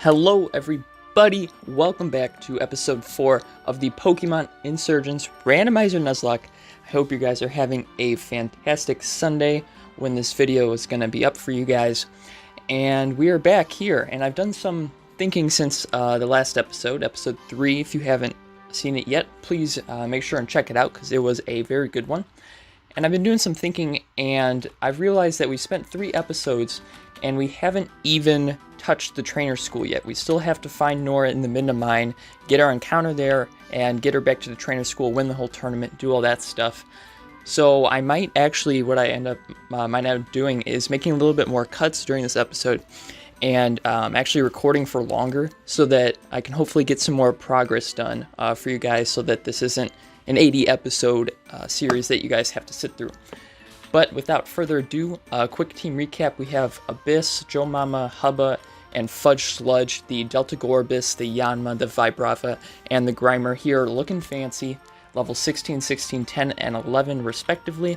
Hello everybody, welcome back to episode 4 of the Pokemon Insurgence Randomizer Nuzlocke. I hope you guys are having a fantastic Sunday when this video is going to be up for you guys. And we are back here, and I've done some thinking since the last episode, episode 3. If you haven't seen it yet, please make sure and check it out because it was a very good one. And I've been doing some thinking, and I've realized that we spent 3 episodes and we haven't even touched the trainer school yet. We still have to find Nora in the Midna Mine, get our encounter there, and get her back to the trainer school, win the whole tournament, do all that stuff. So I might actually, what I might end up doing is making a little bit more cuts during this episode and actually recording for longer so that I can hopefully get some more progress done for you guys so that this isn't an 80 episode series that you guys have to sit through. But without further ado, a quick team recap. We have Abyss, Joe Mama, Hubba, and Fudge Sludge, the Delta Gorbis, the Yanma, the Vibrava, and the Grimer here looking fancy, level 16, 16, 10, and 11 respectively.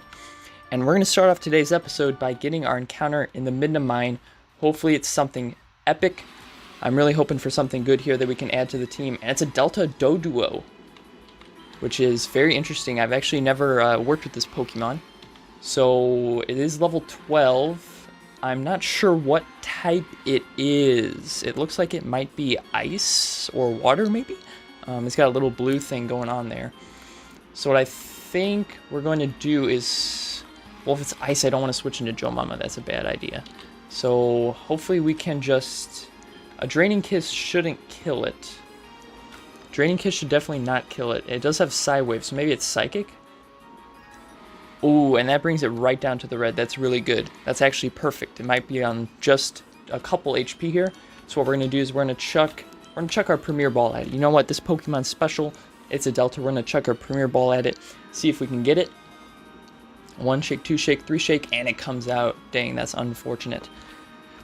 And we're going to start off today's episode by getting our encounter in the Midna Mine. Hopefully it's something epic. I'm really hoping for something good here that we can add to the team. And it's a Delta Doduo, which is very interesting. I've actually never worked with this Pokemon. So it is level 12. I'm not sure what type it is. It looks like it might be ice or water maybe. It's got a little blue thing going on there. So what I think we're going to do is, well, if it's ice, I don't want to switch into Joe Mama. That's a bad idea. So hopefully we can just, a Draining Kiss shouldn't kill it. Draining Kiss should definitely not kill it. It does have Psy-Wave, so maybe it's Psychic? Ooh, and that brings it right down to the red. That's really good. That's actually perfect. It might be on just a couple HP here. So what we're going to do is we're going to chuck our Premier Ball at it. You know what? This Pokemon's special. It's a Delta. We're going to chuck our Premier Ball at it. See if we can get it. 1 shake, 2 shake, 3 shake, and it comes out. Dang, that's unfortunate.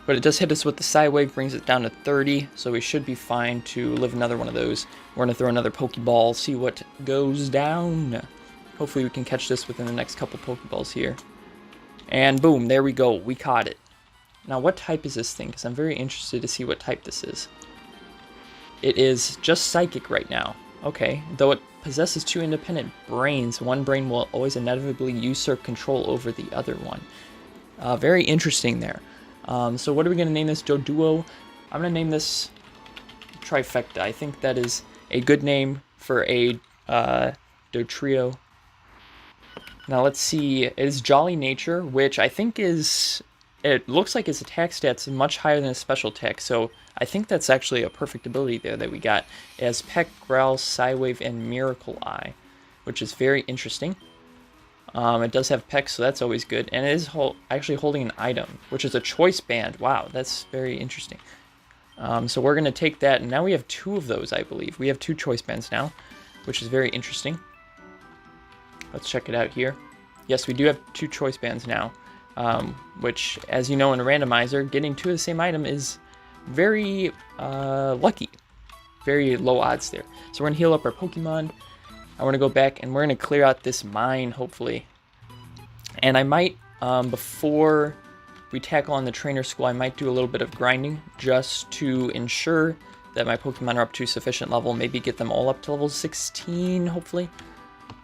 But it does hit us with the Psy-Wave, brings it down to 30, so we should be fine to live another one of those. We're going to throw another Pokeball, see what goes down. Hopefully we can catch this within the next couple Pokeballs here. And boom, there we go. We caught it. Now, what type is this thing? Because I'm very interested to see what type this is. It is just Psychic right now. Okay, though it possesses 2 independent brains, one brain will always inevitably usurp control over the other one. Very interesting there. So what are we going to name this? Doduo? I'm going to name this Trifecta. I think that is a good name for a Dotrio. Now let's see, it is Jolly Nature, which I think is, it looks like its attack stats much higher than its special attack, so I think that's actually a perfect ability there that we got. It has Peck, Growl, Psy-Wave, and Miracle Eye, which is very interesting. It does have Peck, so that's always good, and it is actually holding an item, which is a Choice Band. Wow, that's very interesting. So we're going to take that, and now we have 2 of those, I believe. We have 2 Choice Bands now, which is very interesting. Let's check it out here. Yes, we do have 2 Choice Bands now, which, as you know, in a randomizer, getting 2 of the same item is very lucky. Very low odds there. So we're going to heal up our Pokemon. I want to go back, and we're going to clear out this mine, hopefully. And I might, before we tackle on the trainer school, I might do a little bit of grinding just to ensure that my Pokemon are up to sufficient level. Maybe get them all up to level 16, hopefully.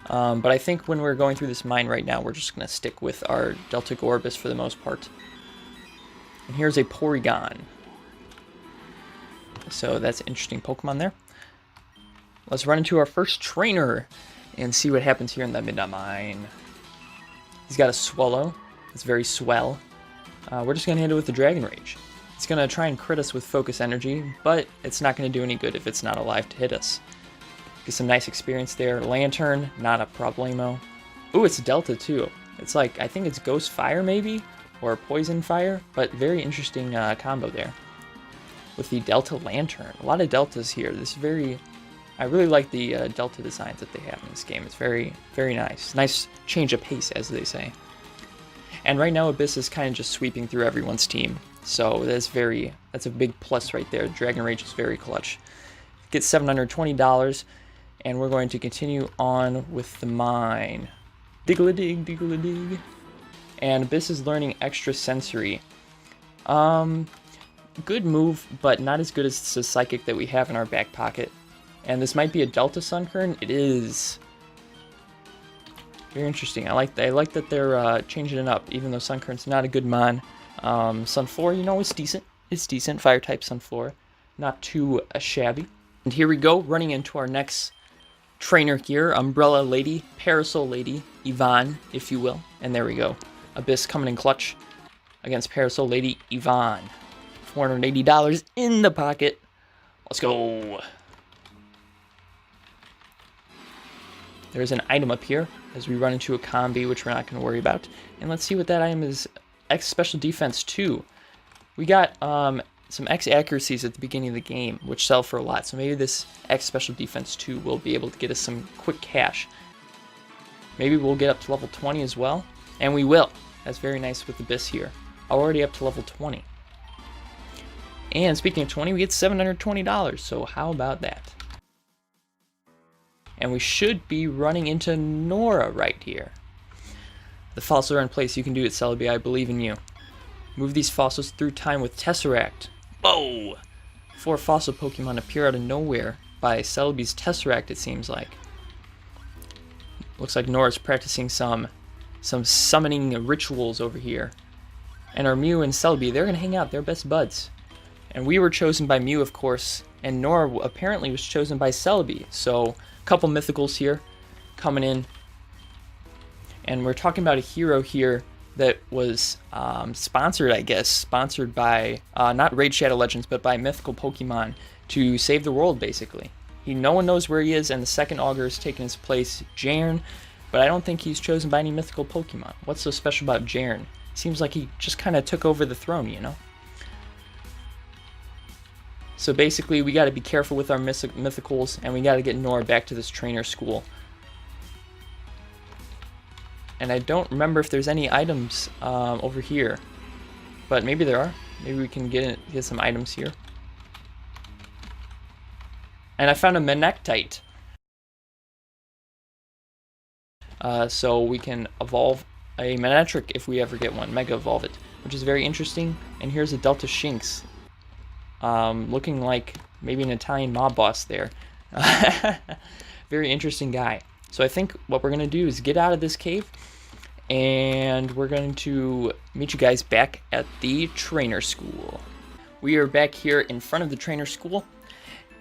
But I think when we're going through this mine right now, we're just going to stick with our Delta Gorbis for the most part. And here's a Porygon. So that's an interesting Pokemon there. Let's run into our first trainer and see what happens here in the Midna Mine. He's got a Swallow. It's very swell. We're just going to hit it with the Dragon Rage. It's going to try and crit us with Focus Energy, but it's not going to do any good if it's not alive to hit us. Get some nice experience there. Lantern, not a problemo. Ooh, it's Delta too. It's like, I think it's Ghost Fire maybe, or Poison Fire, but very interesting combo there. With the Delta Lantern. A lot of Deltas here. This is very, I really like the Delta designs that they have in this game. It's very, very nice. Nice change of pace, as they say. And right now, Abyss is kind of just sweeping through everyone's team. So that's a big plus right there. Dragon Rage is very clutch. Get $720. And we're going to continue on with the mine. Diggle-a-dig, diggle-a-dig. And Abyss is learning Extra Sensory. good move, but not as good as the Psychic that we have in our back pocket. And this might be a Delta Sunkern. It is. Very interesting. I like that they're changing it up, even though Sunkern's not a good mon. Sunflora, you know, is decent. It's decent. Fire-type Sunflora. Not too shabby. And here we go, running into our next trainer here. Umbrella Lady, Parasol Lady, Yvonne, if you will. And there we go. Abyss coming in clutch against Parasol Lady, Yvonne. $480 in the pocket. Let's go. There's an item up here as we run into a combi, which we're not going to worry about. And let's see what that item is. X Special Defense 2. We got some X accuracies at the beginning of the game, which sell for a lot. So maybe this X Special Defense 2 will be able to get us some quick cash. Maybe we'll get up to level 20 as well. And we will. That's very nice with Abyss here. Already up to level 20. And speaking of 20, we get $720. So how about that? And we should be running into Nora right here. The fossils are in place. You can do it, Celebi. I believe in you. Move these fossils through time with Tesseract. Whoa! 4 fossil Pokemon appear out of nowhere by Celebi's Tesseract, it seems like. Looks like Nora's practicing some summoning rituals over here. And our Mew and Celebi, they're going to hang out. They're best buds. And we were chosen by Mew, of course. And Nora apparently was chosen by Celebi. So, a couple mythicals here coming in. And we're talking about a hero here that was sponsored, I guess. Sponsored by, not Raid Shadow Legends, but by mythical Pokemon to save the world, basically. No one knows where he is, and the second Augur has taken his place, Jaren. But I don't think he's chosen by any mythical Pokemon. What's so special about Jaren? Seems like he just kind of took over the throne, you know? So basically, we got to be careful with our mythicals, and we got to get Nora back to this trainer school. And I don't remember if there's any items over here, but maybe there are. Maybe we can get some items here. And I found a Manectite. So we can evolve a Manectric if we ever get one, Mega Evolve it, which is very interesting. And here's a Delta Shinx. Looking like maybe an Italian mob boss there. Very interesting guy. So I think what we're going to do is get out of this cave, and we're going to meet you guys back at the trainer school. We are back here in front of the trainer school,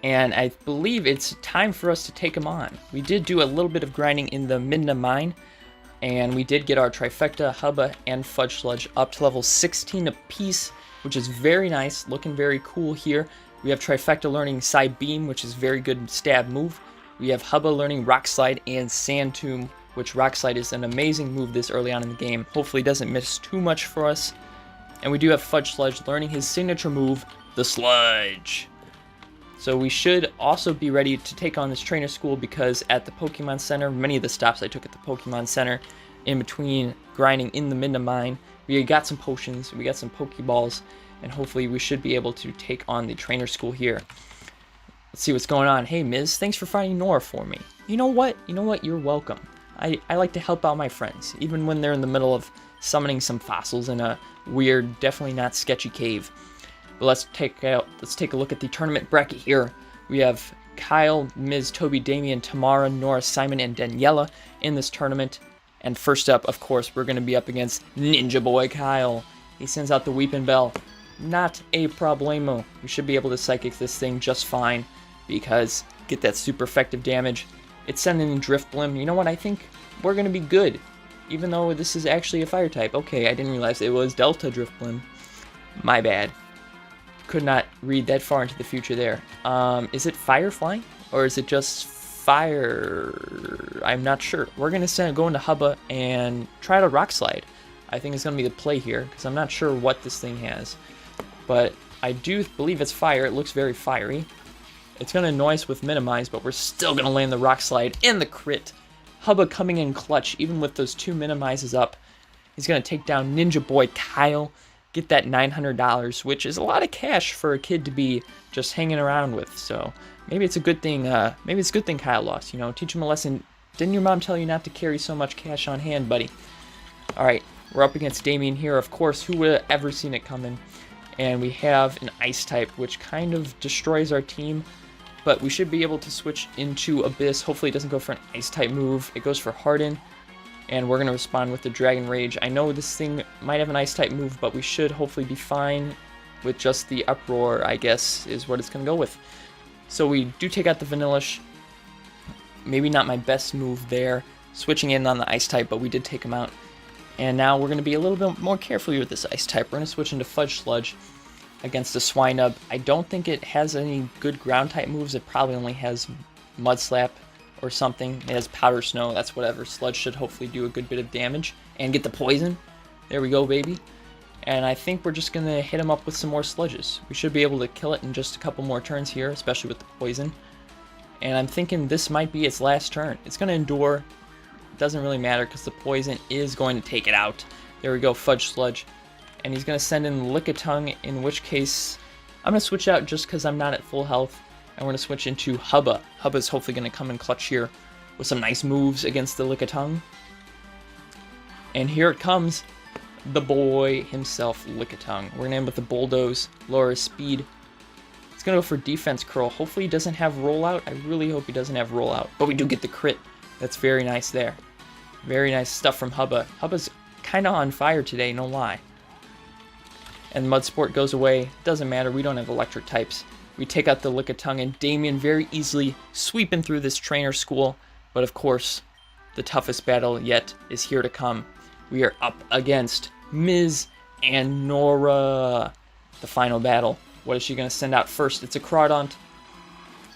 and I believe it's time for us to take them on. We did do a little bit of grinding in the Midna Mine, and we did get our Trifecta, Hubba, and Fudge Sludge up to level 16 apiece, which is very nice, looking very cool here. We have Trifecta learning Psy Beam, which is very good stab move. We have Hubba learning Rock Slide and Sand Tomb, which Rock Slide is an amazing move this early on in the game. Hopefully doesn't miss too much for us. And we do have Fudge Sludge learning his signature move, the Sludge. So we should also be ready to take on this trainer school, because at the Pokemon Center, many of the stops I took at the Pokemon Center, in between grinding in the Midna Mine, we got some potions, we got some Pokeballs, and hopefully we should be able to take on the trainer school here. Let's see what's going on. Hey, Miz, thanks for finding Nora for me. You know what? You're welcome. I like to help out my friends, even when they're in the middle of summoning some fossils in a weird, definitely not sketchy cave. But let's take a look at the tournament bracket here. We have Kyle, Miz, Toby, Damien, Tamara, Nora, Simon, and Daniela in this tournament. And first up, of course, we're going to be up against Ninja Boy Kyle. He sends out the Weepin' Bell. Not a problemo. We should be able to Psychic this thing just fine, because get that super effective damage. It's sending in Drift Blim. You know what? I think we're going to be good, even though this is actually a fire type. Okay, I didn't realize it was Delta Drift Blim. My bad. Could not read that far into the future there. Is it Fire Flying, or is it just Fire? I'm not sure. We're going to go into Hubba and try to Rock Slide. I think it's going to be the play here, because I'm not sure what this thing has. But I do believe it's fire. It looks very fiery. It's going to annoy us with Minimize, but we're still going to land the Rock Slide and the crit. Hubba coming in clutch, even with those 2 Minimizes up. He's going to take down Ninja Boy Kyle, get that $900, which is a lot of cash for a kid to be just hanging around with. So maybe it's a good thing. Maybe it's a good thing Kyle lost. You know, teach him a lesson. Didn't your mom tell you not to carry so much cash on hand, buddy? All right, we're up against Damien here. Of course, who would have ever seen it coming? And we have an Ice type, which kind of destroys our team. But we should be able to switch into Abyss. Hopefully it doesn't go for an Ice type move. It goes for Harden. And we're going to respond with the Dragon Rage. I know this thing might have an Ice type move, but we should hopefully be fine with just the Uproar, I guess, is what it's going to go with. So we do take out the Vanillish. Maybe not my best move there, switching in on the Ice type, but we did take him out. And now we're going to be a little bit more careful with this Ice type. We're going to switch into Fudge Sludge against the Swinub. I don't think it has any good ground type moves. It probably only has Mud Slap or something. It has Powder Snow. That's whatever. Sludge should hopefully do a good bit of damage and get the poison. There we go, baby. And I think we're just going to hit him up with some more Sludges. We should be able to kill it in just a couple more turns here, especially with the poison. And I'm thinking this might be its last turn. It's going to endure. It doesn't really matter because the poison is going to take it out. There we go, Fudge Sludge. And he's going to send in Lickitung, in which case I'm going to switch out just because I'm not at full health. And we're going to switch into Hubba. Hubba's hopefully going to come in clutch here with some nice moves against the Lickitung. And here it comes. The boy himself, Lickitung. We're going to end with the Bulldoze, lower his speed. It's going to go for Defense Curl. Hopefully he doesn't have Rollout. I really hope he doesn't have Rollout. But we do get the crit. That's very nice there. Very nice stuff from Hubba. Hubba's kind of on fire today, no lie. And Mud Sport goes away. Doesn't matter, we don't have electric types. We take out the Lickitung, and Damien very easily sweeping through this trainer school. But of course, the toughest battle yet is here to come. We are up against Ms. and Nora. The final battle. What is she going to send out first? It's a Crawdaunt.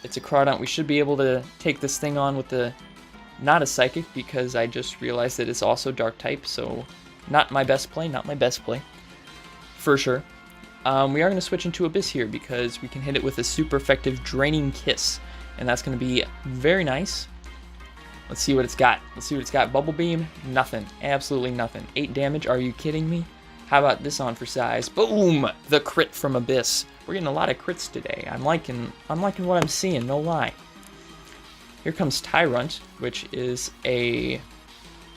It's a Crawdaunt. We should be able to take this thing on with the... Not a Psychic, because I just realized that it's also Dark type. So, not my best play. Not my best play. For sure. We are going to switch into Abyss here because we can hit it with a super effective Draining Kiss. And that's going to be very nice. Let's see what it's got. Let's see what it's got. Bubble Beam, nothing. Absolutely nothing. 8 damage, are you kidding me? How about this on for size? Boom! The crit from Abyss. We're getting a lot of crits today. I'm liking what I'm seeing, no lie. Here comes Tyrunt, which is a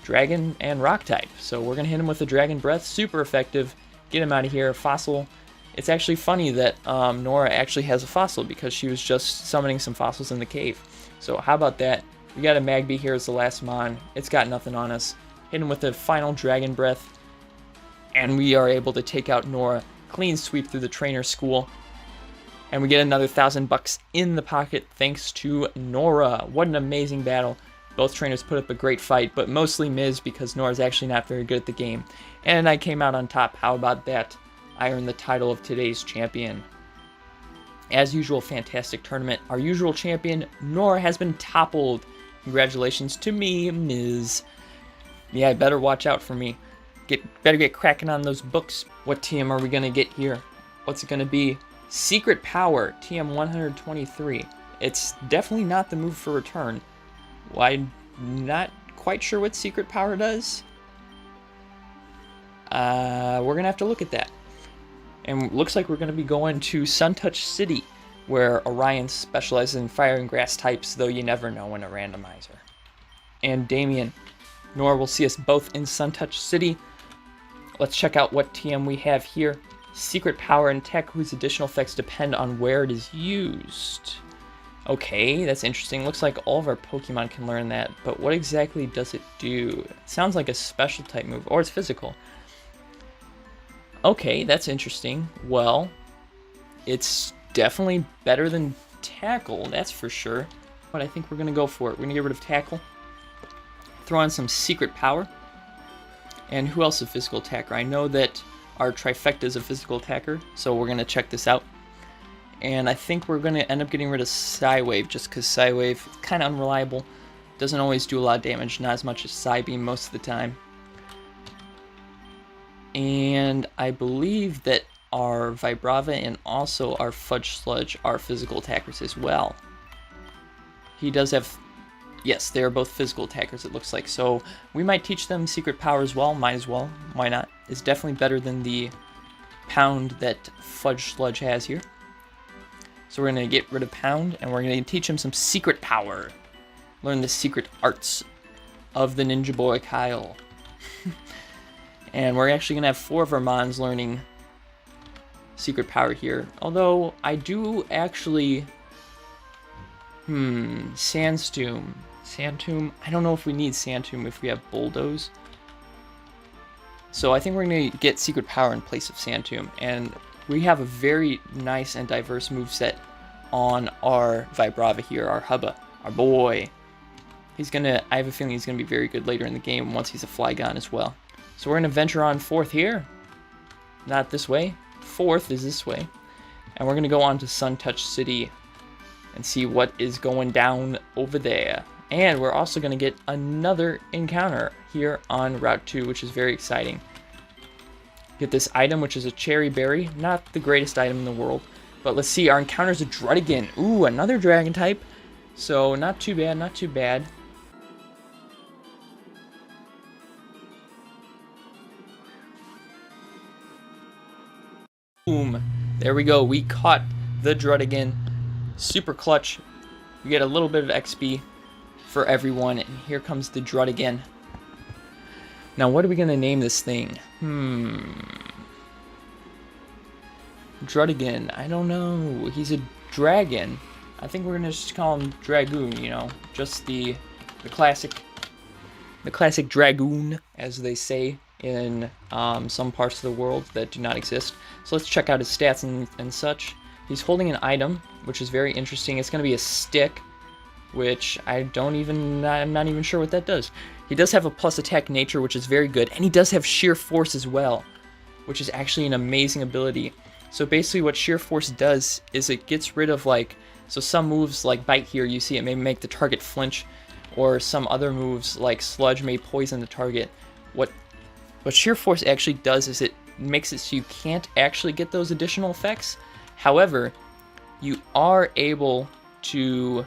Dragon and Rock type. So we're going to hit him with a Dragon Breath. Super effective. Get him out of here. Fossil. It's actually funny that Nora actually has a Fossil because she was just summoning some fossils in the cave. So how about that? We got a Magby here as the last Mon. It's got nothing on us. Hit him with a final Dragon Breath. And we are able to take out Nora. Clean sweep through the trainer school. And we get another $1,000 in the pocket thanks to Nora. What an amazing battle. Both trainers put up a great fight, but mostly Miz because Nora's actually not very good at the game. And I came out on top. How about that? I earned the title of today's champion. As usual, fantastic tournament. Our usual champion, Nora, has been toppled. Congratulations to me, Miz. Yeah, I better watch out for me. Better get cracking on those books. What TM are we going to get here? What's it going to be? Secret Power, TM 123. It's definitely not the move for return. Well, I'm not quite sure what Secret Power does. We're going to have to look at that. And looks like we're going to be going to Suntouch City, where Orion specializes in fire and grass types, though you never know in a randomizer. And Damien, Nora will see us both in Suntouch City. Let's check out what TM we have here. Secret Power and Tech, whose additional effects depend on where it is used. Okay, that's interesting. Looks like all of our Pokemon can learn that, but what exactly does it do? It sounds like a special type move, or it's physical. Okay, that's interesting. Well, it's definitely better than Tackle, that's for sure. But I think we're going to go for it. We're going to get rid of Tackle. Throw on some Secret Power. And who else is a physical attacker? I know that our Trifecta is a physical attacker, so we're going to check this out. And I think we're going to end up getting rid of Psywave, just because Psywave is kind of unreliable. Doesn't always do a lot of damage, not as much as Psybeam most of the time. And I believe that our Vibrava and also our Fudge Sludge are physical attackers as well. He does have... Yes, they are both physical attackers, it looks like. So we might teach them Secret Power as well. Might as well. Why not? It's definitely better than the Pound that Fudge Sludge has here. So we're going to get rid of Pound, and we're going to teach him some Secret Power. Learn the secret arts of the Ninja Boy Kyle. And we're actually going to have 4 of our Mons learning secret power here. Although, I do actually... Sandtomb. Sandtomb? I don't know if we need Sandtomb if we have Bulldoze. So I think we're going to get secret power in place of Sandtomb. And we have a very nice and diverse moveset on our Vibrava here, our Hubba, our boy. I have a feeling he's going to be very good later in the game once he's a Flygon as well. So we're going to venture on fourth here. Not this way. Fourth is this way. And we're going to go on to Sun Touch City and see what is going down over there. And we're also going to get another encounter here on Route 2, which is very exciting. Get this item, which is a Cherry Berry. Not the greatest item in the world. But let's see, our encounter is a Druddigon. Ooh, another Dragon type. So not too bad, not too bad. Boom. There we go. We caught the Druddigon. Super clutch. We get a little bit of XP for everyone. And here comes the Druddigon. Now, what are we going to name this thing? Druddigon. I don't know. He's a dragon. I think we're going to just call him Dragoon, you know. Just the classic Dragoon, as they say in some parts of the world that do not exist. So let's check out his stats and such. He's holding an item, which is very interesting. It's going to be a stick, which I'm not even sure what that does. He does have a plus attack nature, which is very good, and he does have sheer force as well, which is actually an amazing ability. So basically what sheer force does is it gets rid of, like, so some moves like bite here, you see it may make the target flinch, or some other moves like sludge may poison the target. What sheer force actually does is it makes it so you can't actually get those additional effects. However, you are able to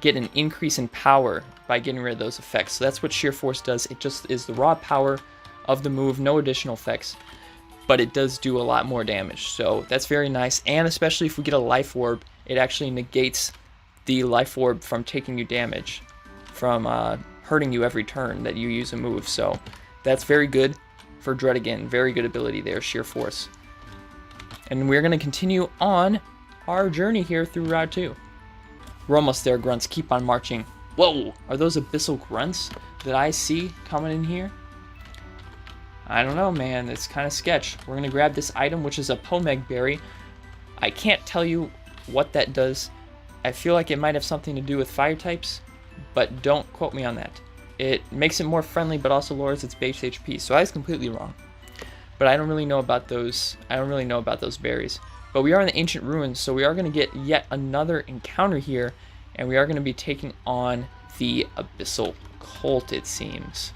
get an increase in power by getting rid of those effects. So that's what sheer force does. It just is the raw power of the move, no additional effects, but it does do a lot more damage. So that's very nice, and especially if we get a life orb, it actually negates the life orb from taking you damage, from hurting you every turn that you use a move. So that's very good for Druddigon. Very good ability there, sheer force. And we're going to continue on our journey here through Route 2. We're almost there, grunts. Keep on marching. Whoa! Are those abyssal grunts that I see coming in here? I don't know, man. It's kind of sketch. We're going to grab this item, which is a Pomeg Berry. I can't tell you what that does. I feel like it might have something to do with fire types, but don't quote me on that. It makes it more friendly, but also lowers its base HP, so I was completely wrong. But I don't really know about those. I don't really know about those berries. But we are in the ancient ruins, so we are going to get yet another encounter here, and we are going to be taking on the abyssal cult, it seems.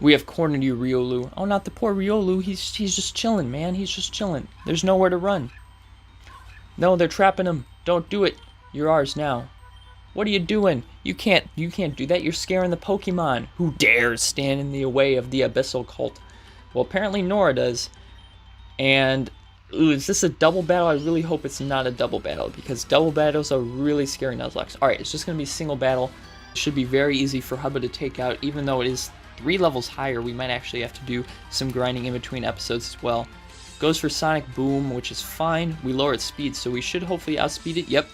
We have cornered you, Riolu. Oh, not the poor Riolu. He's just chilling, man. He's just chilling. There's nowhere to run. No, they're trapping him. Don't do it. You're ours now. What are you doing? You can't do that. You're scaring the Pokemon. Who dares stand in the way of the abyssal cult? Well, apparently Nora does. And ooh, is this a double battle? I really hope it's not a double battle, because double battles are really scary Nuzlocke. Alright, it's just going to be single battle. It should be very easy for Hubba to take out, even though it is 3 levels higher. We might actually have to do some grinding in between episodes as well. Goes for Sonic Boom, which is fine. We lower its speed, so we should hopefully outspeed it. Yep.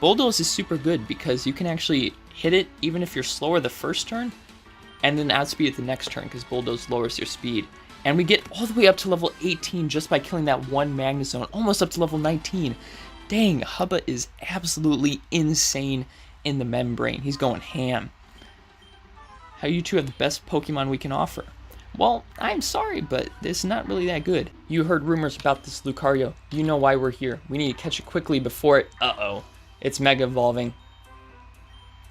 Bulldoze is super good because you can actually hit it even if you're slower the first turn, and then outspeed it the next turn, because Bulldoze lowers your speed. And we get all the way up to level 18 just by killing that one Magnezone, almost up to level 19. Dang, Hubba is absolutely insane in the membrane. He's going ham. How you two have the best Pokemon we can offer? Well, I'm sorry, but it's not really that good. You heard rumors about this Lucario. You know why we're here. We need to catch it quickly before it... Uh-oh. It's Mega Evolving.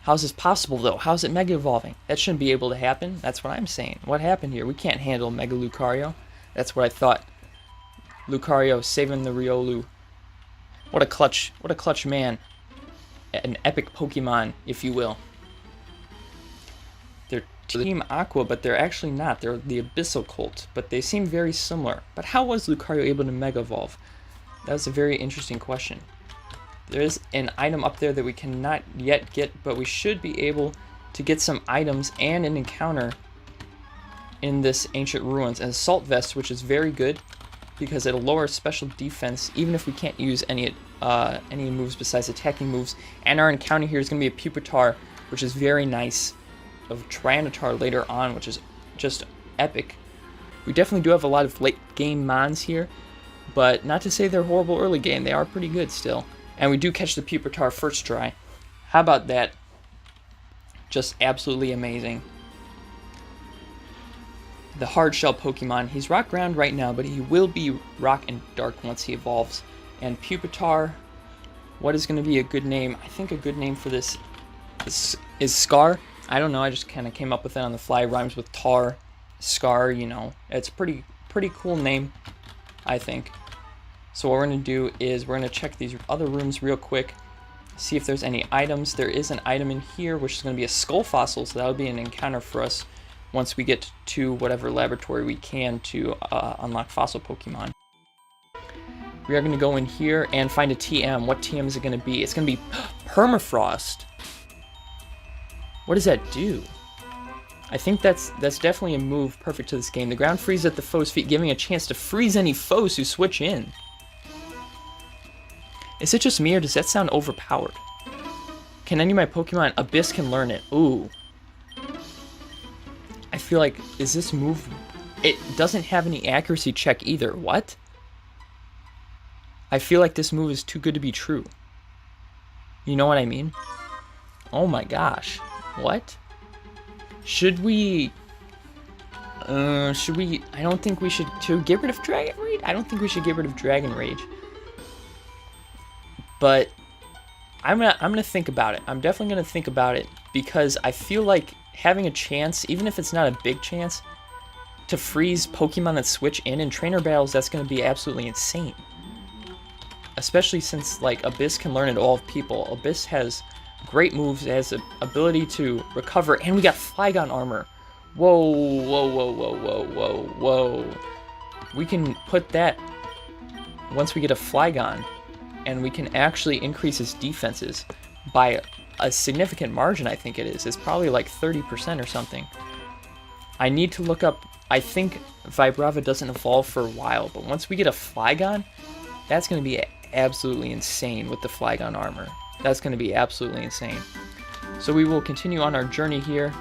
How's this possible, though? How's it Mega Evolving? That shouldn't be able to happen. That's what I'm saying. What happened here? We can't handle Mega Lucario. That's what I thought. Lucario saving the Riolu. What a clutch man. An epic Pokemon, if you will. They're Team Aqua, but they're actually not. They're the Abyssal Cult, but they seem very similar. But how was Lucario able to Mega Evolve? That was a very interesting question. There is an item up there that we cannot yet get, but we should be able to get some items and an encounter in this ancient ruins. And Assault Vest, which is very good. because it'll lower special defense even if we can't use any moves besides attacking moves. And our encounter here is going to be a Pupitar, which is very nice, of Tyranitar later on, which is just epic. We definitely do have a lot of late game mons here, but not to say they're horrible early game. They are pretty good still. And we do catch the Pupitar first try. How about that? Just absolutely amazing. The hard shell Pokemon. He's rock ground right now, but he will be rock and dark once he evolves. And Pupitar, what is going to be a good name? I think a good name for this is Scar. I don't know, I just kind of came up with it on the fly. Rhymes with tar, Scar, you know. It's a pretty cool name, I think. So what we're going to do is we're going to check these other rooms real quick, see if there's any items. There is an item in here, which is going to be a skull fossil, so that'll be an encounter for us once we get to whatever laboratory we can to unlock fossil Pokemon. We are going to go in here and find a TM. What TM is it going to be? It's going to be Permafrost. What does that do? I think that's definitely a move perfect to this game. The ground freezes at the foe's feet, giving a chance to freeze any foes who switch in. Is it just me, or does that sound overpowered? Can any of my Pokemon... Abyss can learn it. Ooh. I feel like... Is this move... It doesn't have any accuracy check either. What? I feel like this move is too good to be true. You know what I mean? Oh my gosh. What? Should we... I don't think we should... To get rid of Dragon Rage? I don't think we should get rid of Dragon Rage. But I'm gonna think about it. I'm definitely gonna think about it, because I feel like having a chance, even if it's not a big chance, to freeze Pokemon that switch in trainer battles, that's gonna be absolutely insane. Especially since, like, Abyss can learn it all of people. Abyss has great moves, it has the ability to recover, and we got Flygon armor. Whoa, whoa, whoa, whoa, whoa, whoa, whoa. We can put that once we get a Flygon, and we can actually increase his defenses by a significant margin, I think it is. It's probably like 30% or something. I need to look up... I think Vibrava doesn't evolve for a while, but once we get a Flygon, that's going to be absolutely insane with the Flygon armor. That's going to be absolutely insane. So we will continue on our journey here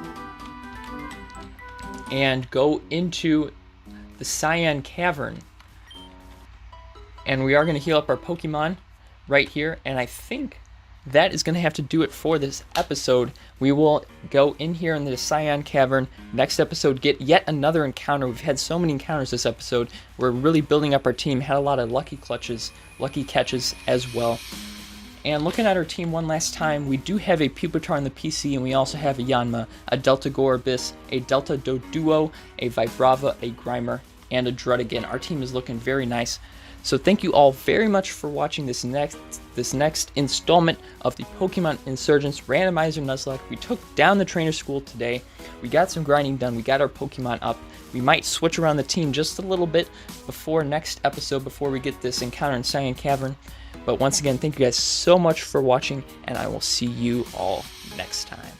and go into the Cyan Cavern. And we are going to heal up our Pokemon right here, and I think that is going to have to do it for this episode. We will go in here in the Cyan Cavern. Next episode, get yet another encounter. We've had so many encounters this episode. We're really building up our team. Had a lot of lucky catches as well. And looking at our team one last time, we do have a Pupitar on the PC, and we also have a Yanma, a Delta Gorebyss, a Delta Doduo, a Vibrava, a Grimer, and a Druddigan. Our team is looking very nice. So thank you all very much for watching this next installment of the Pokemon Insurgence Randomizer Nuzlocke. We took down the trainer school today. We got some grinding done. We got our Pokemon up. We might switch around the team just a little bit before next episode, before we get this encounter in Cyan Cavern. But once again, thank you guys so much for watching, and I will see you all next time.